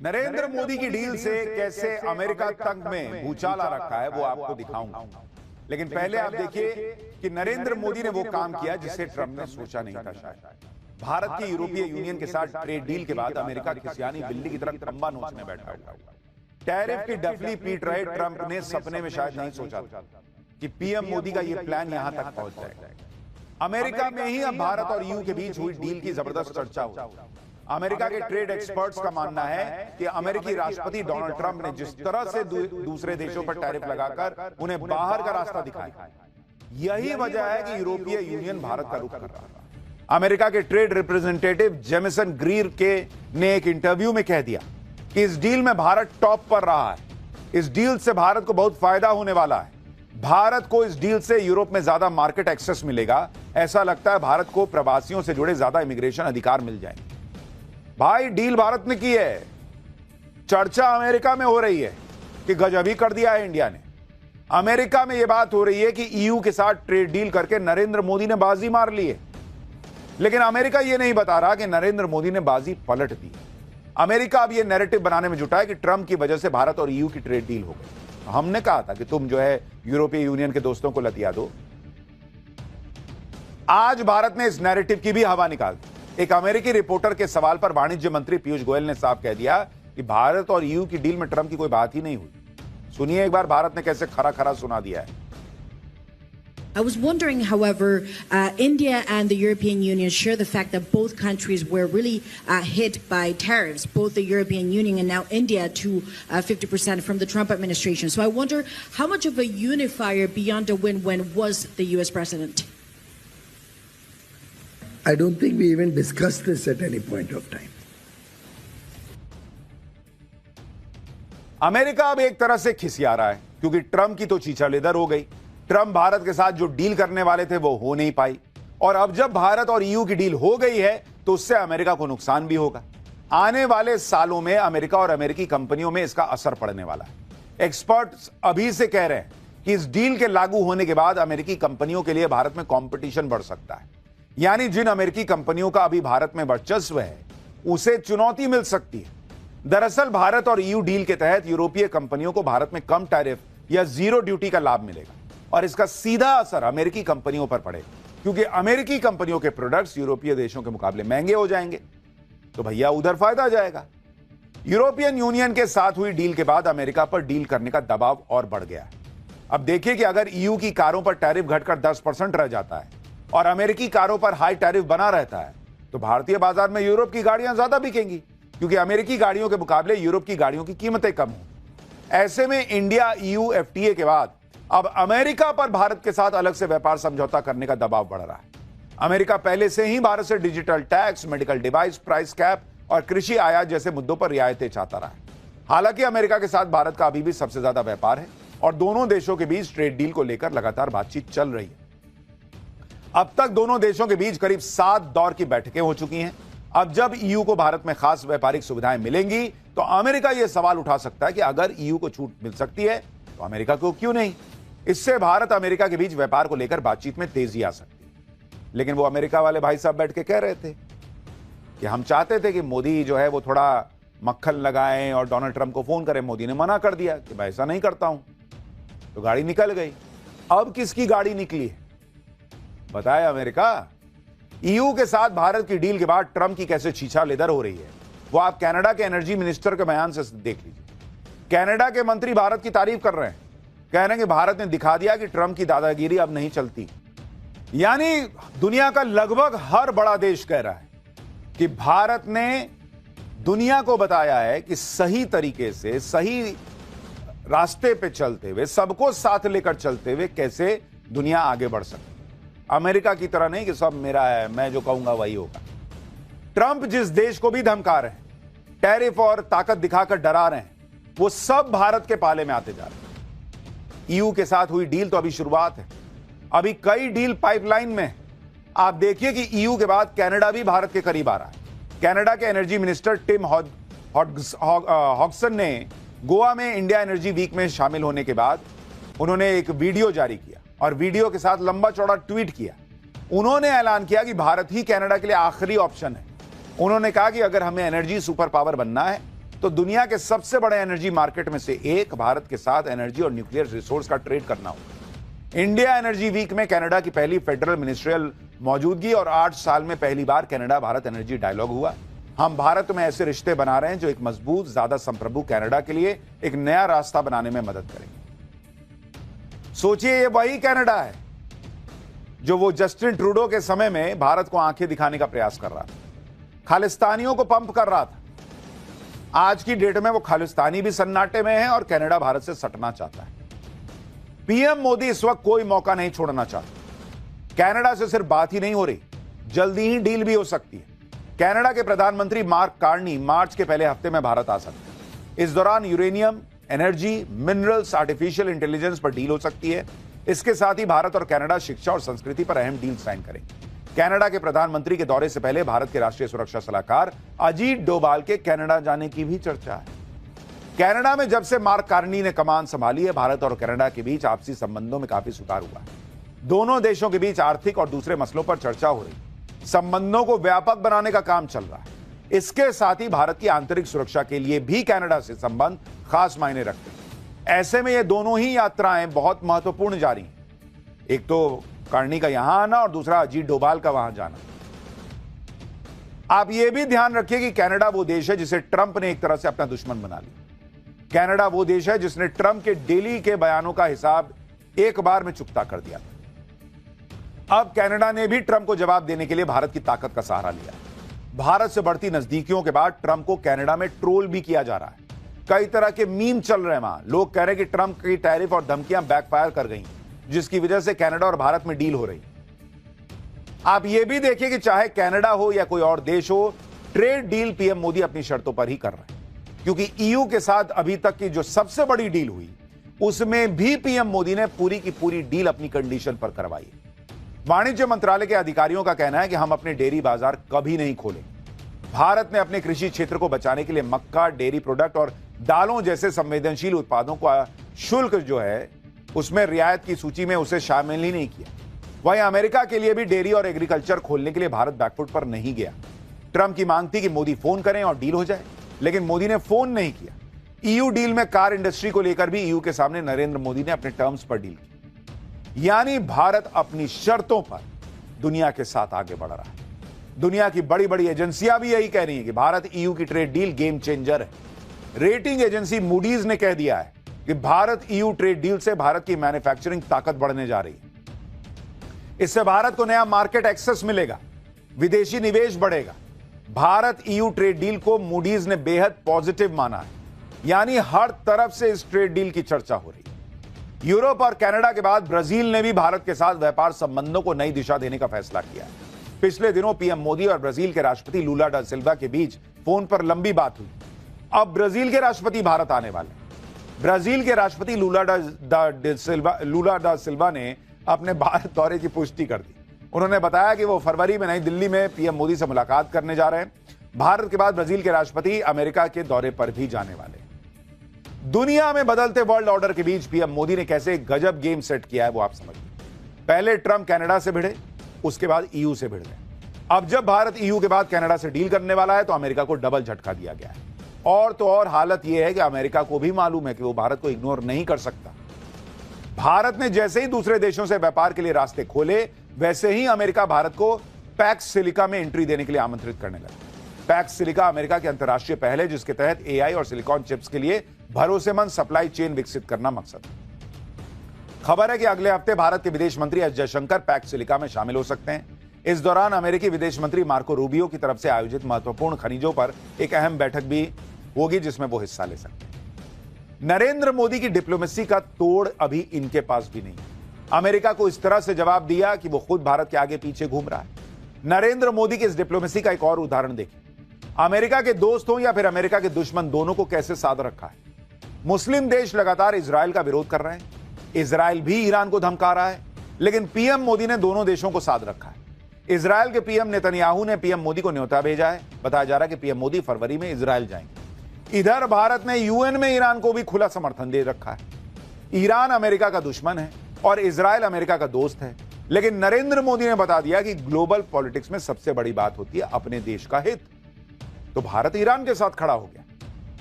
नरेंद्र मोदी की डील से कैसे अमेरिका तंग में भूचाल आ रखा है वो आपको दिखाऊंगा। लेकिन पहले आप देखिए कि नरेंद्र मोदी ने वो काम किया जिसे ट्रंप ने सोचा नहीं था। शायद भारत की यूरोपीय यूनियन के साथ ट्रेड डील के बाद अमेरिका खिसियानी बिल्ली की तरह खंबा नोचने बैठा हुआ है। टैरिफ की डफली पीट रहे ट्रंप ने सपने में शायद नहीं सोचा था कि पीएम मोदी का यह प्लान यहां तक पहुंच जाएगा। अमेरिका में ही अब भारत और यूके बीच हुई डील की जबरदस्त चर्चा हुई। अमेरिका के ट्रेड एक्सपर्ट्स का मानना है कि अमेरिकी राष्ट्रपति डोनाल्ड ट्रंप ने जिस तरह से दूसरे देशों पर टैरिफ लगाकर उन्हें बाहर का रास्ता दिखाया, यही वजह है कि यूरोपीय यूनियन भारत का रुख कर रहा है। अमेरिका के ट्रेड रिप्रेजेंटेटिव जेमिसन ग्रीर ने एक इंटरव्यू में कह दिया कि इस डील में भारत टॉप पर रहा है। इस डील से भारत को बहुत फायदा होने वाला है। भारत को इस डील से यूरोप में ज्यादा मार्केट एक्सेस मिलेगा। ऐसा लगता है भारत को प्रवासियों से जुड़े ज्यादा इमिग्रेशन अधिकार मिल जाएंगे। भाई डील भारत ने की है, चर्चा अमेरिका में हो रही है कि गजब ही कर दिया है इंडिया ने। अमेरिका में यह बात हो रही है कि ईयू के साथ ट्रेड डील करके नरेंद्र मोदी ने बाजी मार ली है। लेकिन अमेरिका यह नहीं बता रहा कि नरेंद्र मोदी ने बाजी पलट दी। अमेरिका अब यह नैरेटिव बनाने में जुटा है कि ट्रंप की वजह से भारत और ईयू की ट्रेड डील हो गई। हमने कहा था कि तुम जो है यूरोपीय यूनियन के दोस्तों को लतिया दो। आज भारत ने इस नैरेटिव की भी हवा निकाल दी। एक अमेरिकी रिपोर्टर के सवाल पर वाणिज्य मंत्री पीयूष गोयल ने साफ कह दिया कि भारत और ईयू की डील में ट्रंप की कोई बात ही नहीं हुई। सुनिए एक बार भारत ने कैसे खरा खरा सुना दिया है। I was wondering, however, India and the European Union share the fact that both countries were really hit by tariffs, both the European Union and now India, to 50% from the Trump administration. So I wonder how much of a unifier beyond a win-win was the U.S. president? I don't think we even discussed this at any point of time. America अब एक तरह से खिसिया रहा है क्योंकि Trump की तो चीचा लेदर हो गई। ट्रंप भारत के साथ जो डील करने वाले थे वो हो नहीं पाई, और अब जब भारत और ईयू की डील हो गई है तो उससे अमेरिका को नुकसान भी होगा। आने वाले सालों में अमेरिका और अमेरिकी कंपनियों में इसका असर पड़ने वाला है। एक्सपर्ट्स अभी से कह रहे हैं कि इस डील के लागू होने के बाद अमेरिकी कंपनियों के लिए भारत में कंपटीशन बढ़ सकता है। यानी जिन अमेरिकी कंपनियों का अभी भारत में वर्चस्व है उसे चुनौती मिल सकती है। दरअसल भारत और ईयू डील के तहत यूरोपीय कंपनियों को भारत में कम टैरिफ या जीरो ड्यूटी का लाभ मिलेगा, और इसका सीधा असर अमेरिकी कंपनियों पर पड़ेगा क्योंकि अमेरिकी कंपनियों के प्रोडक्ट्स यूरोपीय देशों के मुकाबले महंगे हो जाएंगे। तो भैया उधर फायदा जाएगा। यूरोपियन यूनियन के साथ हुई डील के बाद अमेरिका पर डील करने का दबाव और बढ़ गया है। अब देखिए कि अगर ईयू की कारों पर टैरिफ घटकर 10% रह जाता है और अमेरिकी कारों पर हाई टैरिफ बना रहता है तो भारतीय बाजार में यूरोप की गाड़ियां ज्यादा बिकेंगी क्योंकि अमेरिकी गाड़ियों के मुकाबले यूरोप की गाड़ियों की कीमतें कम होंगी। ऐसे में इंडिया ईयू एफटीए के बाद अब अमेरिका पर भारत के साथ अलग से व्यापार समझौता करने का दबाव बढ़ रहा है। अमेरिका पहले से ही भारत से digital tax, medical device price cap और कृषि आयात जैसे मुद्दों पर रियायतें चाहता रहा है। हालांकि अमेरिका के साथ भारत का अभी भी सबसे ज्यादा व्यापार है और दोनों देशों के बीच ट्रेड डील को लेकर लगातार बातचीत चल रही है। अब तक दोनों देशों के बीच करीब 7 दौर की बैठकें हो चुकी हैं। अब जब ईयू को भारत में खास व्यापारिक सुविधाएं मिलेंगी तो अमेरिका यह सवाल उठा सकता है कि अगर ईयू को छूट मिल सकती है तो अमेरिका को क्यों नहीं। इससे भारत अमेरिका के बीच व्यापार को लेकर बातचीत में तेजी आ सकती है। लेकिन वो अमेरिका वाले भाई साहब बैठ के कह रहे थे कि हम चाहते थे कि मोदी जो है वो थोड़ा मक्खन लगाएं और डोनाल्ड ट्रंप को फोन करें। मोदी ने मना कर दिया कि मैं ऐसा नहीं करता हूं, तो गाड़ी निकल गई। अब किसकी गाड़ी निकली है बताए अमेरिका। ईयू के साथ भारत की डील के बाद ट्रंप की कैसे छीछा लेदर हो रही है वो आप कनाडा के एनर्जी मिनिस्टर के बयान से देख लीजिए। कनाडा के मंत्री भारत की तारीफ कर रहे हैं, कह रहे हैं कि भारत ने दिखा दिया कि ट्रंप की दादागिरी अब नहीं चलती। यानी दुनिया का लगभग हर बड़ा देश कह रहा है कि भारत ने दुनिया को बताया है कि सही तरीके से, सही रास्ते पे चलते हुए, सबको साथ लेकर चलते हुए कैसे दुनिया आगे बढ़ सकती। अमेरिका की तरह नहीं कि सब मेरा है, मैं जो कहूंगा वही होगा। ट्रंप जिस देश को भी धमका रहे हैं, टैरिफ और ताकत दिखाकर डरा रहे हैं, वो सब भारत के पाले में आते जा रहे हैं। ईयू के साथ हुई डील तो अभी शुरुआत है, अभी कई डील पाइपलाइन में है। आप देखिए कि ईयू के बाद कनाडा भी भारत के करीब आ रहा है। कनाडा के एनर्जी मिनिस्टर टिम हॉगसन ने गोवा में इंडिया एनर्जी वीक में शामिल होने के बाद उन्होंने एक वीडियो जारी किया और वीडियो के साथ लंबा चौड़ा ट्वीट किया। उन्होंने ऐलान किया कि भारत ही कनाडा के लिए आखिरी ऑप्शन है। उन्होंने कहा कि अगर हमें एनर्जी सुपर पावर बनना है तो दुनिया के सबसे बड़े एनर्जी मार्केट में से एक भारत के साथ एनर्जी और न्यूक्लियर रिसोर्स का ट्रेड करना होगा। इंडिया एनर्जी वीक में कनाडा की पहली फेडरल मिनिस्ट्रियल मौजूदगी और 8 साल में पहली बार कनाडा भारत एनर्जी डायलॉग हुआ। हम भारत में ऐसे रिश्ते बना रहे हैं जो एक मजबूत, ज्यादा संप्रभु कनाडा के लिए एक नया रास्ता बनाने में मदद करेंगे। सोचिए, ये वही कनाडा है जो वो जस्टिन ट्रूडो के समय में भारत को आंखें दिखाने का प्रयास कर रहा था, खालिस्तानियों को पंप कर रहा था। आज की डेट में वो खालिस्तानी भी सन्नाटे में है और कनाडा भारत से सटना चाहता है। पीएम मोदी इस वक्त कोई मौका नहीं छोड़ना चाहते। कनाडा से सिर्फ बात ही नहीं हो रही, जल्दी ही डील भी हो सकती है। कनाडा के प्रधानमंत्री मार्क कार्नी मार्च के पहले हफ्ते में भारत आ सकते हैं। इस दौरान uranium, energy, minerals, artificial intelligence पर डील हो सकती है। इसके साथ ही भारत और कनाडा शिक्षा और संस्कृति पर अहम डील साइन करेंगे। कनाडा के प्रधानमंत्री के दौरे से पहले भारत के राष्ट्रीय सुरक्षा सलाहकार अजीत डोभाल के कनाडा जाने की भी चर्चा है। कनाडा में जब से मार्क कार्नी ने कमान संभाली है, भारत और कनाडा के बीच आपसी संबंधों में काफी सुधार हुआ है। दोनों देशों के बीच आर्थिक और दूसरे मसलों पर चर्चा हो रही, संबंधों को व्यापक बनाने का काम चल रहा है। इसके साथ ही भारत की आंतरिक सुरक्षा के लिए भी कनाडा से संबंध खास मायने रखते हैं। ऐसे में ये दोनों ही यात्राएं बहुत महत्वपूर्ण जारी हैं। एक तो कार्नी का यहां आना और दूसरा अजीत डोभाल का वहां जाना। आप यह भी ध्यान रखिए कि कनाडा वो देश है जिसे ट्रंप ने एक तरह से अपना दुश्मन बना लिया। कनाडा वो देश है जिसने ट्रंप के डेली के बयानों का हिसाब एक बार में चुकता कर दिया था। अब कनाडा ने भी ट्रंप को जवाब देने के लिए भारत की ताकत का सहारा लिया। भारत से बढ़ती नजदीकियों के बाद ट्रंप को कनाडा में ट्रोल भी किया जा रहा है। कई तरह के मीम चल रहे हैं वहां। लोग कह रहे हैं कि ट्रंप की टैरिफ और धमकियां बैकफायर कर गई, जिसकी वजह से कनाडा और भारत में डील हो रही। आप यह भी देखिए कि चाहे कनाडा हो या कोई और देश हो, ट्रेड डील पीएम मोदी अपनी शर्तों पर ही कर रहे हैं। क्योंकि ईयू के साथ अभी तक की जो सबसे बड़ी डील हुई, उसमें भी पीएम मोदी ने पूरी की पूरी डील अपनी कंडीशन पर करवाई। वाणिज्य मंत्रालय के अधिकारियों का कहना है कि हम अपने डेयरी बाजार कभी नहीं खोले। भारत ने अपने कृषि क्षेत्र को बचाने के लिए मक्का, डेयरी प्रोडक्ट और दालों जैसे संवेदनशील उत्पादों का शुल्क जो है उसमें रियायत की सूची में उसे शामिल ही नहीं किया। वहीं अमेरिका के लिए भी डेयरी और एग्रीकल्चर खोलने के लिए भारत बैकफुट पर नहीं गया। ट्रंप की मांग थी कि मोदी फोन करें और डील हो जाए, लेकिन मोदी ने फोन नहीं किया। ईयू डील में कार इंडस्ट्री को लेकर भी ईयू के सामने नरेंद्र मोदी ने अपने टर्म्स पर डील की। यानी भारत अपनी शर्तों पर दुनिया के साथ आगे बढ़ रहा है। दुनिया की बड़ी बड़ी एजेंसियां भी यही कह रही हैं कि भारत ईयू की ट्रेड डील गेम चेंजर है। रेटिंग एजेंसी मूडीज ने कह दिया है कि भारत ईयू ट्रेड डील से भारत की मैन्युफैक्चरिंग ताकत बढ़ने जा रही है। इससे भारत को नया मार्केट एक्सेस मिलेगा, विदेशी निवेश बढ़ेगा। भारत ईयू ट्रेड डील को मूडीज ने बेहद पॉजिटिव माना है। यानी हर तरफ से इस ट्रेड डील की चर्चा हो रही है। यूरोप और कनाडा के बाद ब्राजील ने भी भारत के साथ व्यापार संबंधों को नई दिशा देने का फैसला किया है। पिछले दिनों पीएम मोदी और ब्राजील के राष्ट्रपति लूला डा सिल्वा के बीच फोन पर लंबी बात हुई। अब ब्राजील के राष्ट्रपति भारत आने वाले। ब्राजील के राष्ट्रपति लूला डा सिल्वा ने अपने भारत दौरे की पुष्टि कर दी। उन्होंने बताया कि वो फरवरी में नई दिल्ली में पीएम मोदी से मुलाकात करने जा रहे हैं। भारत के बाद ब्राजील के राष्ट्रपति अमेरिका के दौरे पर भी जाने वाले। दुनिया में बदलते वर्ल्ड ऑर्डर के बीच पीएम मोदी ने कैसे गजब गेम सेट किया है वो आप समझिए। पहले ट्रंप कनाडा से भिड़े, उसके बाद ईयू से भिड़ गए। अब जब भारत ईयू के बाद कनाडा से डील करने वाला है तो अमेरिका को डबल झटका दिया गया है। और तो और हालत यह है कि अमेरिका को भी मालूम है कि वो भारत को इग्नोर नहीं कर सकता। भारत ने जैसे ही दूसरे देशों से व्यापार के लिए रास्ते खोले, वैसे ही अमेरिका भारत को पैक्स सिलिका में एंट्री देने के लिए आमंत्रित करने लगा। पैक्स सिलिका अमेरिका की अंतर्राष्ट्रीय पहल है जिसके तहत एआई और सिलिकॉन चिप्स के लिए भरोसेमंद सप्लाई चेन विकसित करना मकसद है। खबर है कि अगले हफ्ते भारत के विदेश मंत्री एस जयशंकर पैक्स सिलिका में शामिल हो सकते हैं। इस दौरान अमेरिकी विदेश मंत्री मार्को रूबियो की तरफ से आयोजित महत्वपूर्ण खनिजों पर एक अहम बैठक भी होगी जिसमें वो हिस्सा ले सकते हैं। नरेंद्र मोदी की डिप्लोमेसी का तोड़ अभी इनके पास भी नहीं। अमेरिका को इस तरह से जवाब दिया कि वो खुद भारत के आगे पीछे घूम रहा है। नरेंद्र मोदी की इस डिप्लोमेसी का एक और उदाहरण देखिए। अमेरिका के दोस्त हो या फिर अमेरिका के दुश्मन, दोनों को कैसे साध रखा है। मुस्लिम देश लगातार इजराइल का विरोध कर रहे हैं, इजराइल भी ईरान को धमका रहा है, लेकिन पीएम मोदी ने दोनों देशों को साध रखा है। इजराइल के पीएम नेतन्याहू ने पीएम मोदी को न्योता भेजा है। बताया जा रहा है कि पीएम मोदी फरवरी में इजराइल जाएंगे। इधर भारत ने यूएन में ईरान को भी खुला समर्थन दे रखा है। ईरान अमेरिका का दुश्मन है और इजराइल अमेरिका का दोस्त है, लेकिन नरेंद्र मोदी ने बता दिया कि ग्लोबल पॉलिटिक्स में सबसे बड़ी बात होती है अपने देश का हित। तो भारत ईरान के साथ खड़ा हो गया।